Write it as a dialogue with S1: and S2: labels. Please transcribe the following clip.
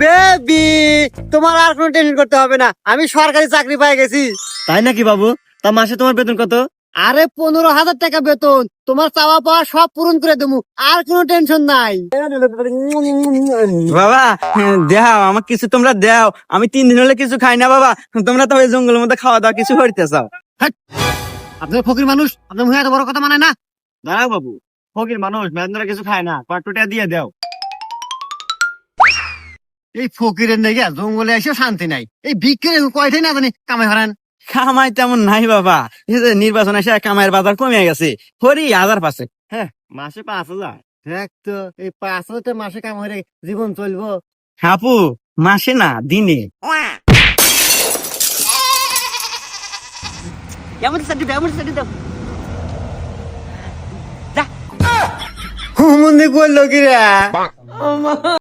S1: Baby, তোমার আর কোনো tension করতে হবে না, আমি সরকারি চাকরি পেয়ে গেছি।
S2: তাই নাকি বাবু? তা মাসে তোমার বেতন কত?
S1: আরে 15,000 টাকা বেতন, তোমার চাওয়া পাওয়া সব পূরণ করে দেবো, আর কোনো টেনশন নাই।
S3: বাবা দেও আমার কিছু, তোমরা দেও, আমি 3 দিন হলে কিছু খাই না বাবা। তোমরা তো ওই জঙ্গলের মধ্যে খাওয়া দাওয়া কিছু করতে চাও।
S1: আপনার ফকির মানুষ, আপনার মুখে এত বড় কথা মানে না।
S2: দাঁড়াও বাবু, ফকির মানুষ মেয়েরা কিছু খায় না, কয়েকটা দিয়ে দাও।
S1: এই ফকিরের নেই জঙ্গলে এসেও শান্তি নাই, এই বিক্রি কয়টাই না জানি কামাই হারান।
S3: কামাই তেমন নাই বাবা, এই যে নির্বাচন এসে কামাইয়ের বাজার কমে গেছে, হরি 1000 পাশে।
S2: হ্যাঁ, মাসে 5,000।
S1: দেখ তো, এই 5,000 মাসে কাম হলে জীবন চলবো?
S3: হাপু মাসে না দিনে।
S1: হুমন্দি করলো কিরা?